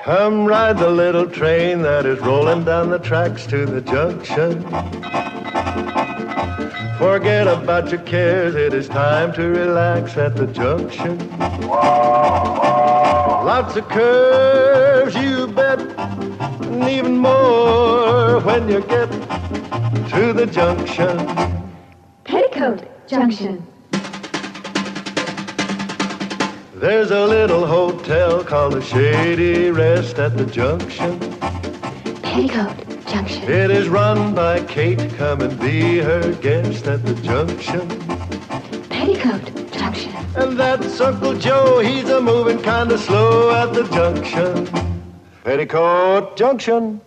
Come ride the little train that is rolling down the tracks to the junction. Forget about your cares, it is time to relax at the junction. Lots of curves, you bet, and even more when you get to the junction. Petticoat Junction. There's a little hotel called the Shady Rest at the junction. Petticoat Junction. It is run by Kate, come and be her guest at the junction. Petticoat Junction. And that's Uncle Joe, he's a moving kind of slow at the junction. Petticoat Junction.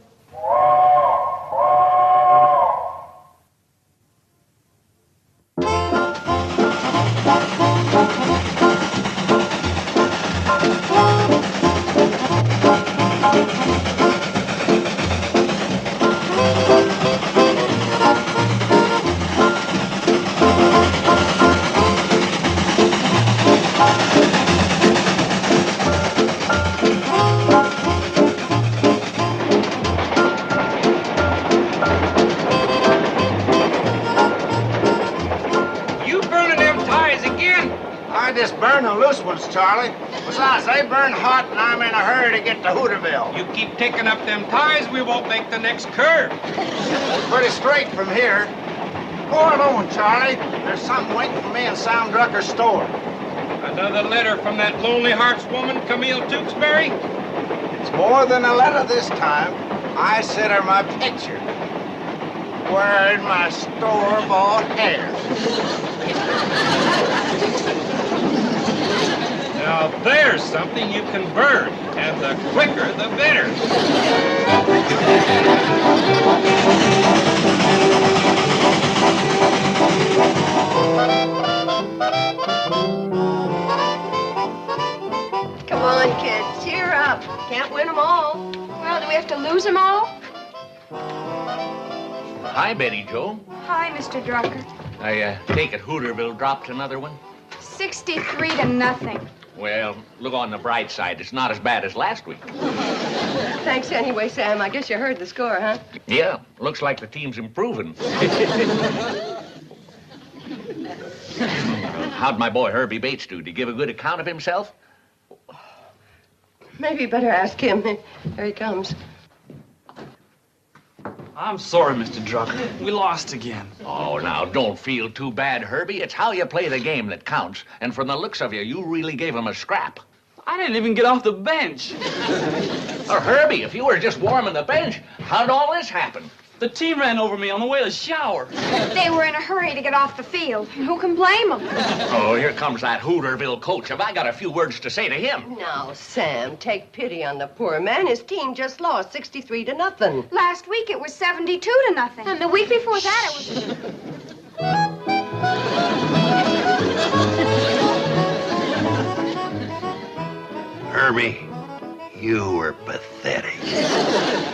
Charlie. Besides, they burn hot and I'm in a hurry to get to Hooterville. You keep taking up them ties, we won't make the next curve. It's pretty straight from here. Go alone, Charlie. There's something waiting for me in Sam Drucker's store. Another letter from that Lonely Hearts woman, Camille Tewksbury? It's more than a letter this time. I sent her my picture. Wearing my store-bought hair. Now there's something you can burn, and the quicker the better. Come on, kids, cheer up. Can't win them all. Well, do we have to lose them all? Hi, Betty Jo. Hi, Mr. Drucker. I take it Hooterville dropped another one? 63-0. Well, look on the bright side. It's not as bad as last week. Thanks anyway, Sam. I guess you heard the score, huh? Yeah, looks like the team's improving. How'd my boy Herbie Bates do? Did he give a good account of himself? Maybe you better ask him. Here he comes. I'm sorry, Mr. Drucker. We lost again. Oh, now, don't feel too bad, Herbie. It's how you play the game that counts. And from the looks of you, you really gave him a scrap. I didn't even get off the bench. Herbie, if you were just warming the bench, how'd all this happen? The team ran over me on the way to the shower. They were in a hurry to get off the field. Who can blame them? Oh, here comes that Hooterville coach. Have I got a few words to say to him? Now, Sam, take pity on the poor man. His team just lost 63-0. Last week it was 72-0. And the week before that it was... Herbie, you were pathetic.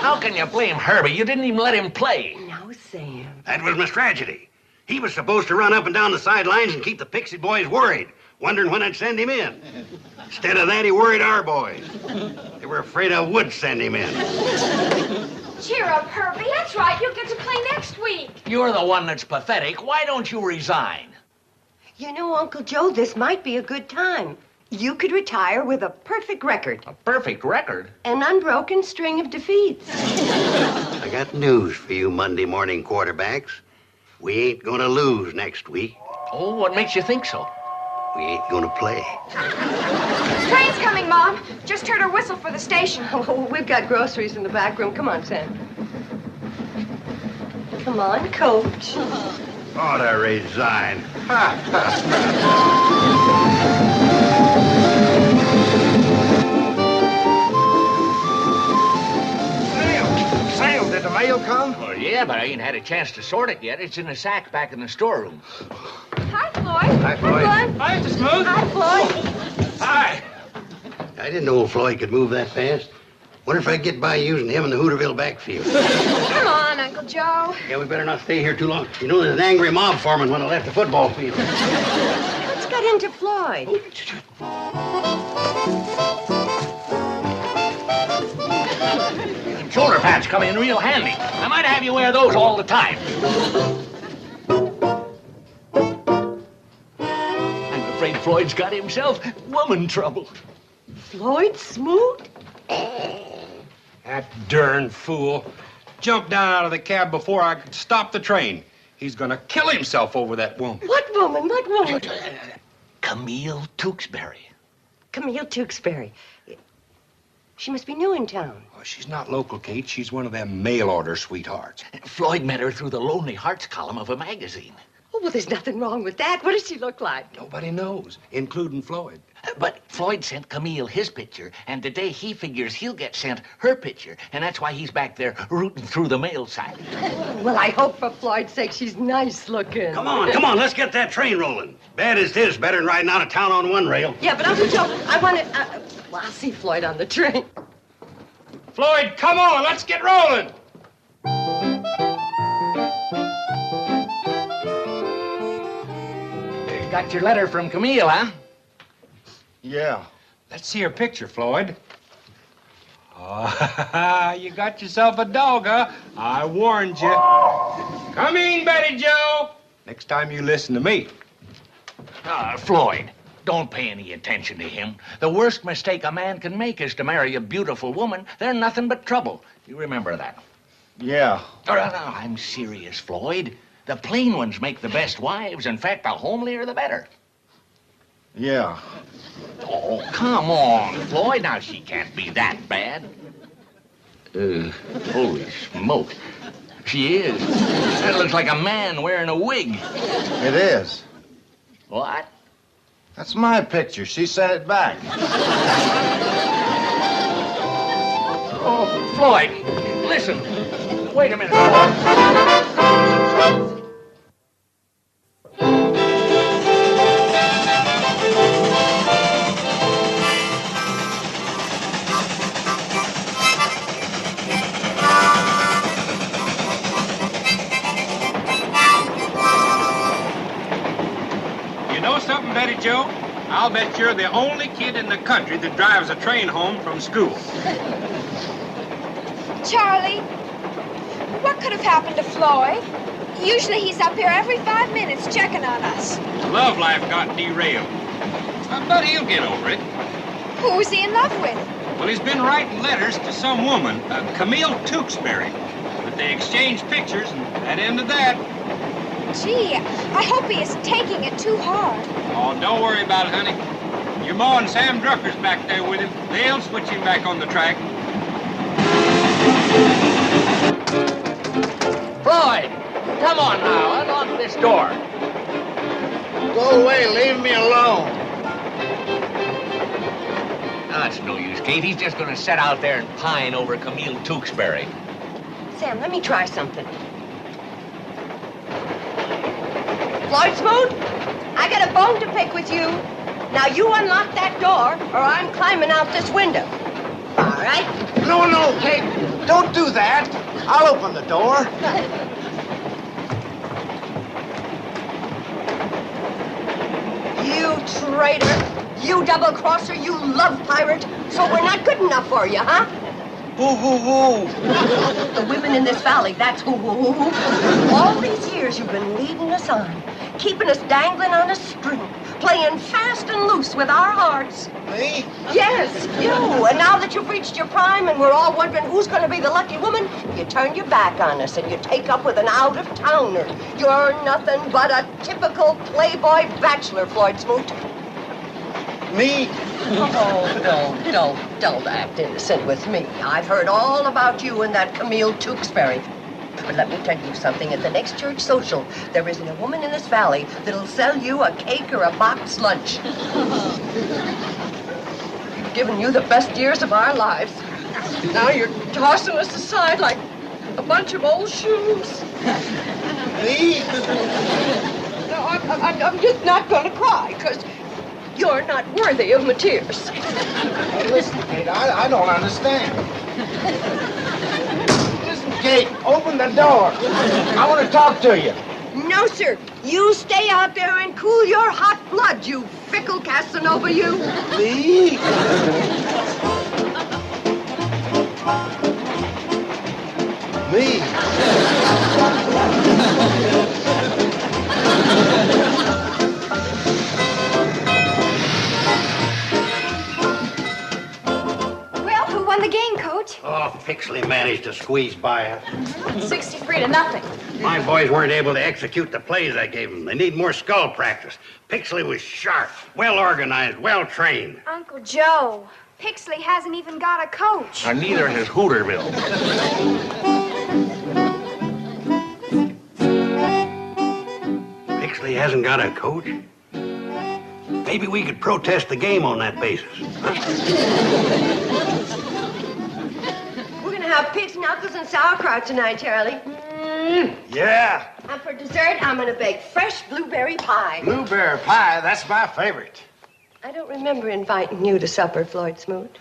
How can you blame Herbie? You didn't even let him play. No, Sam. That was my strategy. He was supposed to run up and down the sidelines and keep the Pixie boys worried, wondering when I'd send him in. Instead of that, he worried our boys. They were afraid I would send him in. Cheer up, Herbie. That's right. You'll get to play next week. You're the one that's pathetic. Why don't you resign? You know, Uncle Joe, this might be a good time. You could retire with a perfect record. A perfect record? An unbroken string of defeats. I got news for you Monday morning quarterbacks. We ain't gonna lose next week. Oh, what makes you think so? We ain't gonna play. Train's coming, Mom. Just heard her whistle for the station. Oh, we've got groceries in the back room. Come on, Sam. Come on, Coach. Ought to resign. Sam, did the mail come? Well, yeah, but I ain't had a chance to sort it yet. It's in a sack back in the storeroom. Hi, Floyd. Hi, Floyd. Hi, Mr. Smooth. Hi, Floyd. Hi. I didn't know Floyd could move that fast. Wonder if I could get by using him in the Hooterville backfield. Come on, Uncle Joe. Yeah, we better not stay here too long. You know, there's an angry mob foreman when I left the football field. What's got into Floyd? hats come in real handy. I might have you wear those all the time. I'm afraid Floyd's got himself woman trouble. Floyd Smoot? That darn fool jumped down out of the cab before I could stop the train. He's gonna kill himself over that woman. What woman? What woman? Camille Tewksbury. Camille Tewksbury. She must be new in town. Oh, she's not local, Kate. She's one of them mail-order sweethearts. Floyd met her through the Lonely Hearts column of a magazine. Oh, well, there's nothing wrong with that. What does she look like? Nobody knows, including Floyd. But Floyd sent Camille his picture, and today he figures he'll get sent her picture, and that's why he's back there rooting through the mail sack. Well, I hope for Floyd's sake she's nice looking. Come on, let's get that train rolling. Bad as this, better than riding out of town on one rail. Yeah, but Uncle Joe, I want to... well, I'll see Floyd on the train. Floyd, come on, let's get rolling. Got your letter from Camille, huh? Yeah. Let's see her picture, Floyd. Oh, you got yourself a dog, huh? I warned you. Come in, Betty Joe. Next time you listen to me. Floyd, don't pay any attention to him. The worst mistake a man can make is to marry a beautiful woman. They're nothing but trouble. You remember that? Yeah. Oh, no, I'm serious, Floyd. The plain ones make the best wives. In fact, the homelier, the better. Yeah. Oh, come on, Floyd. Now, she can't be that bad. Holy smoke. She is. That looks like a man wearing a wig. It is. What? That's my picture. She sent it back. Oh, Floyd, listen. Wait a minute. Something, Betty Joe? I'll bet you're the only kid in the country that drives a train home from school. Charlie, what could have happened to Floyd? Usually he's up here every 5 minutes checking on us. Love life got derailed. But he'll get over it. Who was he in love with? Well, he's been writing letters to some woman, Camille Tewksbury. But they exchanged pictures, and that ended that. Gee, I hope he isn't taking it too hard. Oh, don't worry about it, honey. Your ma and Sam Drucker's back there with him. They'll switch him back on the track. Floyd, come on now. Unlock this door. Go away. Leave me alone. No, it's no use, Kate. He's just going to sit out there and pine over Camille Tewksbury. Sam, let me try something. Floyd Smoot, I got a bone to pick with you. Now you unlock that door, or I'm climbing out this window. All right? No, Kate. Don't do that. I'll open the door. You traitor. You double-crosser. You love pirate. So we're not good enough for you, huh? Who? The women in this valley, that's who. All these years you've been leading us on, keeping us dangling on a string, playing fast and loose with our hearts. Me? Yes, you. And now that you've reached your prime and we're all wondering who's going to be the lucky woman, you turn your back on us and you take up with an out-of-towner. You're nothing but a typical playboy bachelor, Floyd Smoot. Me? Oh, don't act innocent with me. I've heard all about you and that Camille Tewksbury. But let me tell you something. At the next church social, there isn't a woman in this valley that'll sell you a cake or a box lunch. We've given you the best years of our lives. Now you're tossing us aside like a bunch of old shoes. Me? No, I'm just not going to cry, because you're not worthy of my tears. Hey, listen, Kate, I don't understand. Listen, Kate, open the door. I want to talk to you. No, sir. You stay out there and cool your hot blood, you fickle Casanova, you. Me? Me? Well, who won the game, Coach? Oh, Pixley managed to squeeze by us. 63-0. My boys weren't able to execute the plays I gave them. They need more skull practice. Pixley was sharp, well organized, well trained. Uncle Joe, Pixley hasn't even got a coach. And neither has Hooterville. Pixley hasn't got a coach? Maybe we could protest the game on that basis. We're gonna have pig's knuckles and sauerkraut tonight, Charlie. Yeah. And for dessert, I'm gonna bake fresh blueberry pie. Blueberry pie, that's my favorite. I don't remember inviting you to supper, Floyd Smoot.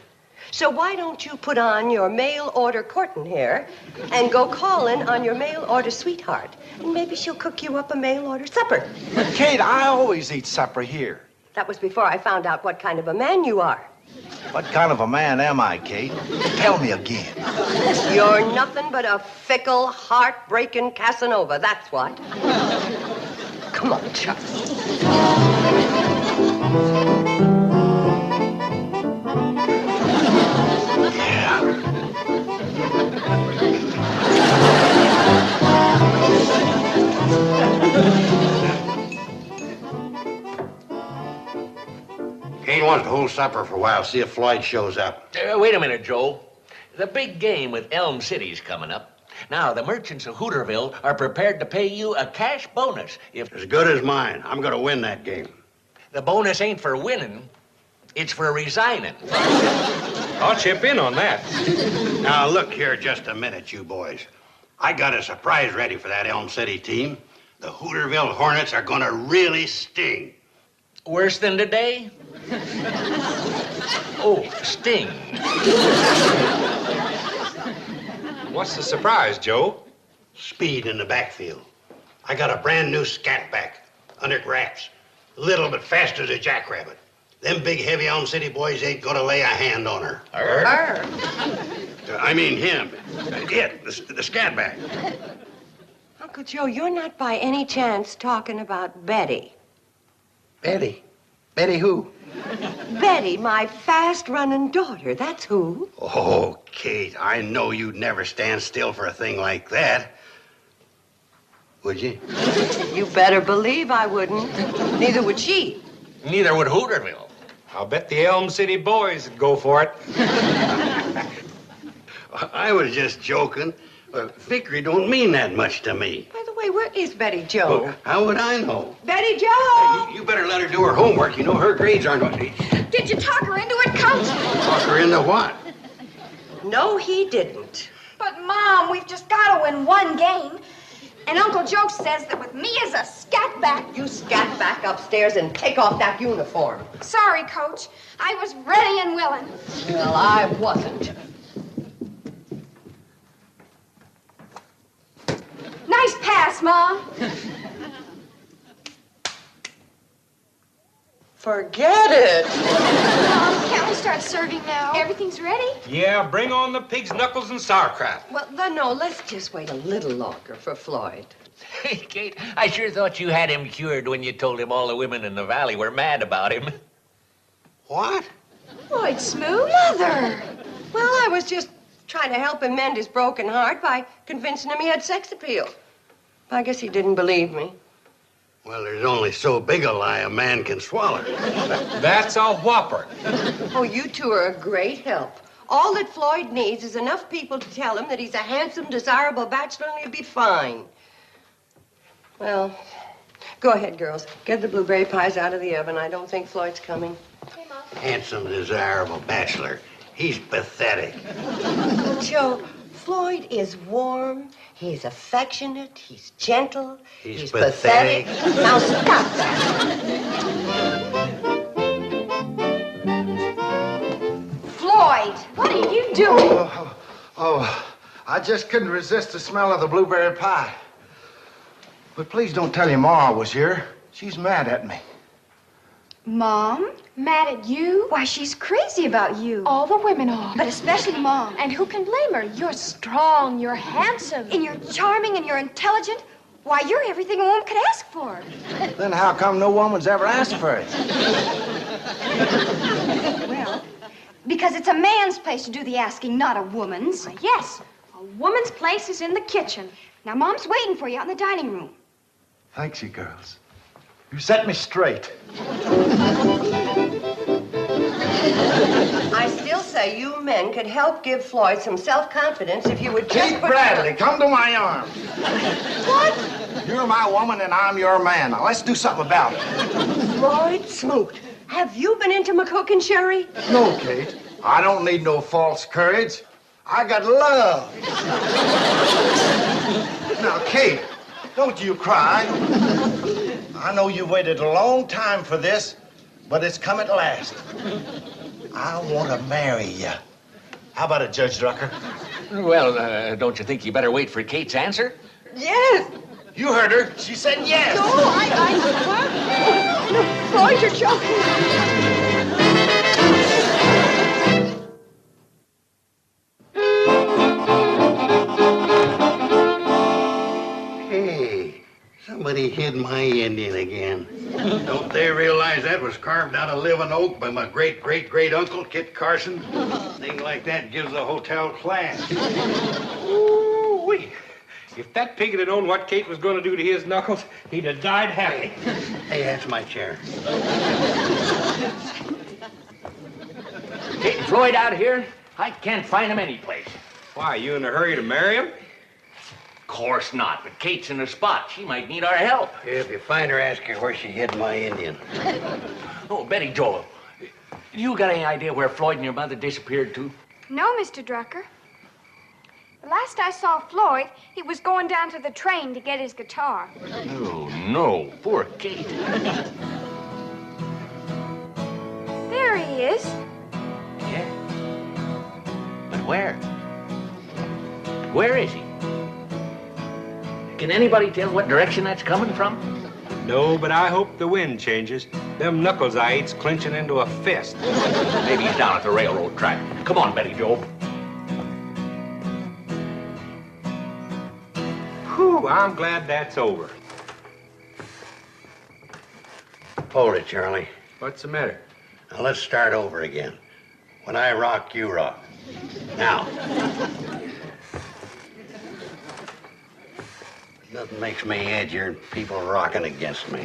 So why don't you put on your mail-order courting hair and go calling on your mail-order sweetheart? And maybe she'll cook you up a mail-order supper. But, Kate, I always eat supper here. That was before I found out what kind of a man you are. What kind of a man am I, Kate? Tell me again. You're nothing but a fickle, heartbreaking Casanova, that's what. Come on, Chuck. Kate wants to hold supper for a while, see if Floyd shows up. Wait a minute, Joe. The big game with Elm City's coming up. Now, the merchants of Hooterville are prepared to pay you a cash bonus if... As good as mine. I'm going to win that game. The bonus ain't for winning. It's for resigning. I'll chip in on that. Now, look here just a minute, you boys. I got a surprise ready for that Elm City team. The Hooterville Hornets are going to really sting. Worse than today? Oh, sting. What's the surprise, Joe? Speed in the backfield. I got a brand new scat back, under wraps. Little but fast as a jackrabbit. Them big, heavy Elm City boys ain't gonna lay a hand on her. Arr. I mean him. The scat back. Uncle Joe, you're not by any chance talking about Betty. Betty? Betty who? Betty, my fast-running daughter, that's who. Oh, Kate, I know you'd never stand still for a thing like that. Would you? You better believe I wouldn't. Neither would she. Neither would Hooterville. I'll bet the Elm City boys would go for it. I was just joking. Vickery don't mean that much to me. By the way, where is Betty Joe? Well, how would I know? Betty Joe! You better let her do her homework. You know her grades aren't... Did you talk her into it, Coach? Talk her into what? No, he didn't. But, Mom, we've just got to win one game. And Uncle Joe says that with me as a scat back... You scat back upstairs and take off that uniform. Sorry, Coach. I was ready and willing. Well, I wasn't. Nice pass, Mom. Forget it. Mom, can't we start serving now? Everything's ready? Yeah, bring on the pig's knuckles and sauerkraut. Well, then, no, let's just wait a little longer for Floyd. Hey, Kate, I sure thought you had him cured when you told him all the women in the valley were mad about him. What? Floyd Smoot? Mother! Well, I was just trying to help him mend his broken heart by convincing him he had sex appeal. I guess he didn't believe me. Well, there's only so big a lie a man can swallow. That's a whopper. Oh, you two are a great help. All that Floyd needs is enough people to tell him that he's a handsome, desirable bachelor and he'll be fine. Well, go ahead, girls. Get the blueberry pies out of the oven. I don't think Floyd's coming. Hey, Mom. Handsome, desirable bachelor. He's pathetic. Joe, Floyd is warm, he's affectionate, he's gentle, He's pathetic. pathetic. Now stop that. Floyd, what are you doing? I just couldn't resist the smell of the blueberry pie. But please don't tell your Ma I was here. She's mad at me. Mom? Mad at you? Why, she's crazy about you. All the women are. But especially Mom. And who can blame her? You're strong, you're handsome. And you're charming and you're intelligent. Why, you're everything a woman could ask for. Then how come no woman's ever asked for it? Well, because it's a man's place to do the asking, not a woman's. Yes, a woman's place is in the kitchen. Now, Mom's waiting for you out in the dining room. Thanks, you girls. You set me straight. I still say you men could help give Floyd some self-confidence if you would just Kate Bradley, come to my arms. What? You're my woman and I'm your man. Now, let's do something about it. Floyd Smoot, have you been into McCook and Sherry? No, Kate. I don't need no false courage. I got love. Now, Kate, don't you cry. I know you waited a long time for this, but it's come at last. I want to marry you. How about it, Judge Drucker? Well, don't you think you better wait for Kate's answer? Yes. You heard her. She said yes. No, No, Floyd, you're joking. Hey, somebody hid my Indian again. Don't they realize that was carved out of living oak by my great-great-great-uncle, Kit Carson? Thing like that gives the hotel class. Ooh-wee. If that pig had known what Kate was going to do to his knuckles, he'd have died happy. Hey, that's my chair. Kate and Floyd out here? I can't find them anyplace. Why, you in a hurry to marry him? Of course not, but Kate's in a spot. She might need our help. If you find her, ask her where she hid my Indian. Oh, Betty Joel, you got any idea where Floyd and your mother disappeared to? No, Mr. Drucker. The last I saw Floyd, he was going down to the train to get his guitar. Oh, no. Poor Kate. There he is. Yeah? But where? Where is he? Can anybody tell what direction that's coming from? No, but I hope the wind changes. Them knuckles I eat's clenching into a fist. Maybe he's down at the railroad track. Come on, Betty Joel. Whew, I'm glad that's over. Hold it, Charlie. What's the matter? Now, let's start over again. When I rock, you rock. Now. Nothing makes me edgier than people rocking against me.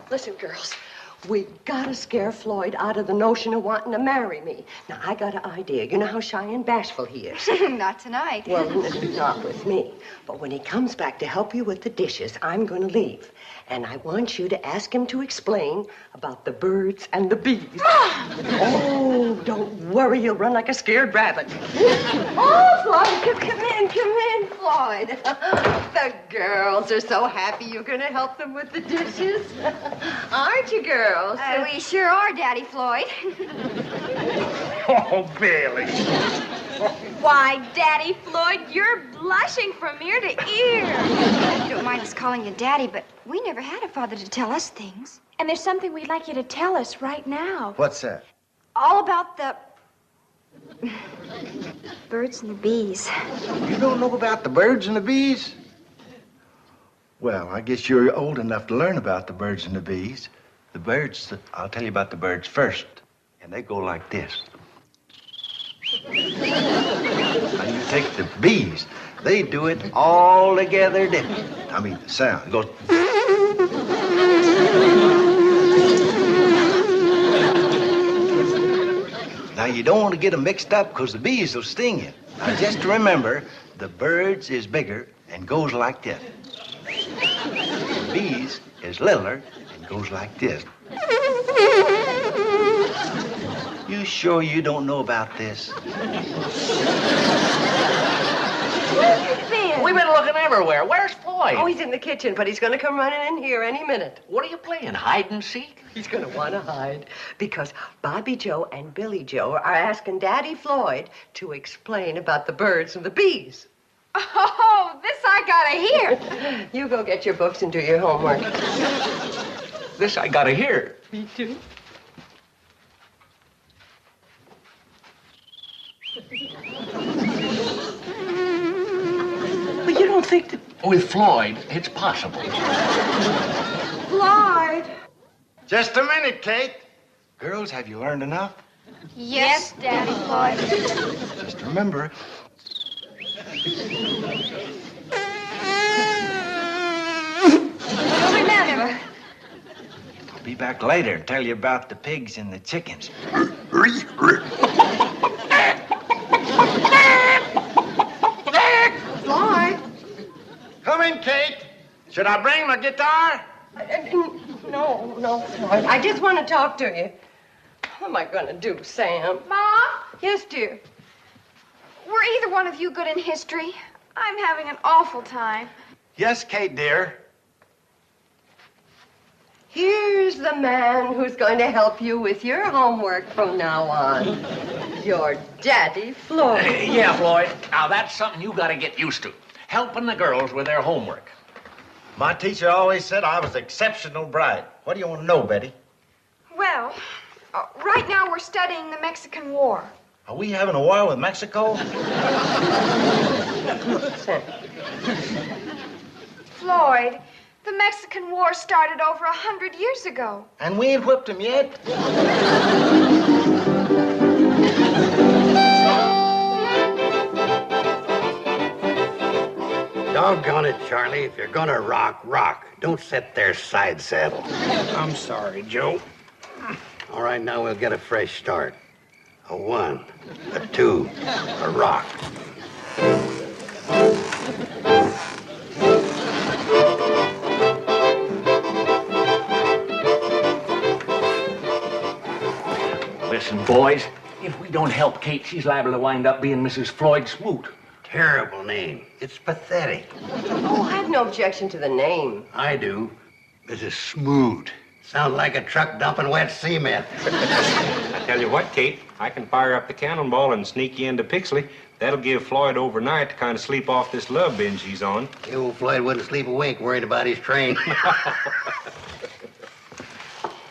Listen, girls, we gotta scare Floyd out of the notion of wanting to marry me. Now, I got an idea. You know how shy and bashful he is. Not tonight. Well, not with me. But when he comes back to help you with the dishes, I'm gonna leave. And I want you to ask him to explain about the birds and the bees. Oh, don't worry. He'll run like a scared rabbit. Oh, Floyd, come in, Floyd. The girls are so happy you're gonna help them with the dishes. Aren't you, girls? We sure are, Daddy Floyd. Oh, Billy. Why, Daddy Floyd, you're blushing from ear to ear. You don't mind us calling you Daddy, but we never had a father to tell us things. And there's something we'd like you to tell us right now. What's that? All about the birds and the bees. You don't know about the birds and the bees? Well, I guess you're old enough to learn about the birds and the bees. The birds, I'll tell you about the birds first. And they go like this. Now you take the bees. They do it all together different. I mean, the sound. It goes... Now, you don't want to get them mixed up because the bees will sting you. Now, just remember, the birds is bigger and goes like this. The bees is littler and goes like this. You sure you don't know about this? Where have you been? We've been looking everywhere. Where's Floyd? Oh, he's in the kitchen, but he's gonna come running in here any minute. What are you playing, hide and seek? He's gonna want to hide because Bobby Joe and Billy Joe are asking Daddy Floyd to explain about the birds and the bees. Oh, this I gotta hear. You go get your books and do your homework. This I gotta hear. Me too. But you don't think that... With Floyd, it's possible. Floyd. Just a minute, Kate. Girls, have you learned enough? Yes, Daddy Floyd. Just remember. Remember. I'll be back later and tell you about the pigs and the chickens. Floyd. Come in, Kate. Should I bring my guitar? No, Floyd. I just want to talk to you. What am I going to do, Sam? Mom, Yes, dear. were either one of you good in history? I'm having an awful time. Yes, Kate, dear. Here's the man who's going to help you with your homework from now on. Your Daddy Floyd. Yeah, Floyd. Now, that's something you gotta get used to. Helping the girls with their homework. My teacher always said I was exceptional bright. What do you want to know, Betty? Well, right now we're studying the Mexican War. Are we having a war with Mexico? Sam. Floyd, the Mexican War started over 100 years ago. And we ain't whipped him yet? Doggone it, Charlie. If you're gonna rock, rock. Don't sit there side saddle. I'm sorry, Joe. All right, now we'll get a fresh start. A 1, a 2, a rock. Listen, boys, if we don't help Kate, she's liable to wind up being Mrs. Floyd Smoot. Terrible name. It's pathetic. Oh, I have no objection to the name. I do. Mrs. Smoot. Sounds like a truck dumping wet cement. I tell you what, Kate, I can fire up the cannonball and sneak you into Pixley. That'll give Floyd overnight to kind of sleep off this love binge he's on. The old Floyd wouldn't sleep a wink worried about his train.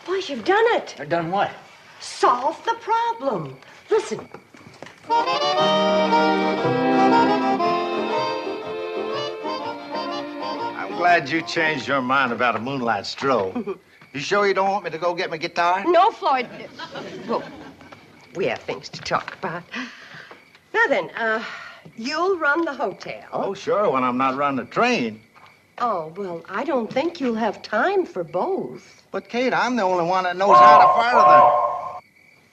Boy, you've done it. I done what? Solve the problem. Listen. I'm glad you changed your mind about a moonlight stroll. You sure you don't want me to go get my guitar? No, Floyd. Well, we have things to talk about. Now then, you'll run the hotel. Oh, sure, when I'm not running the train. Oh, well, I don't think you'll have time for both. But, Kate, I'm the only one that knows how to fire them.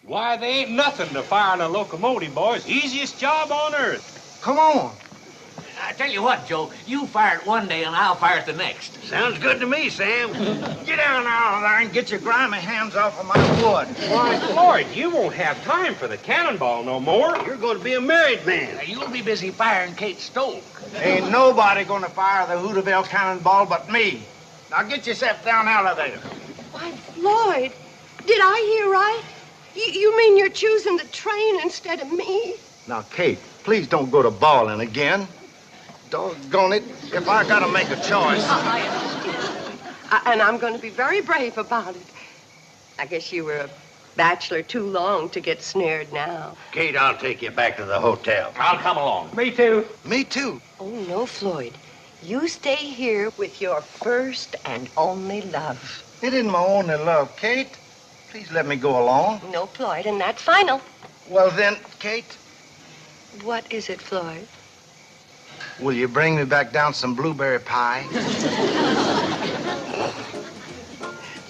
Why, they ain't nothing to firing a locomotive, boys. Easiest job on earth. Come on. I tell you what, Joe, you fire it one day and I'll fire it the next. Sounds good to me, Sam. Get down out there and get your grimy hands off of my wood. Why, Floyd, you won't have time for the cannonball no more. You're going to be a married man. Now, you'll be busy firing Kate's stove. Ain't nobody gonna fire the Hooterville cannonball but me. Now get yourself down out of there. Why, Floyd, did I hear right? You mean you're choosing the train instead of me? Now, Kate, please don't go to bawling again. Doggone it, if I gotta make a choice. I understand. And I'm going to be very brave about it. I guess you were a bachelor too long to get snared now. Kate, I'll take you back to the hotel. I'll come along. Me too. Me too. Oh, no, Floyd. You stay here with your first and only love. It isn't my only love, Kate. Please let me go along. No, Floyd, and that's final. Well then, Kate, What is it, Floyd? will you bring me back down some blueberry pie?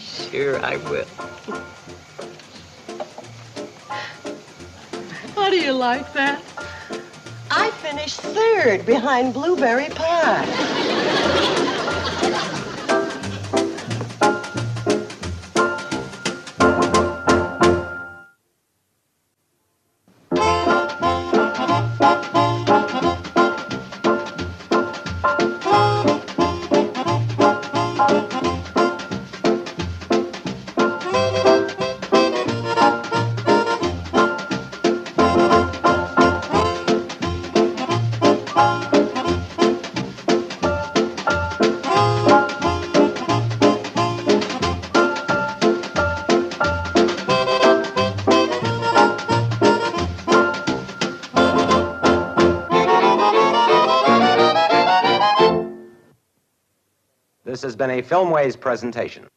Sure, I will. How do you like that? I finished third behind blueberry pie. This has been a Filmways presentation.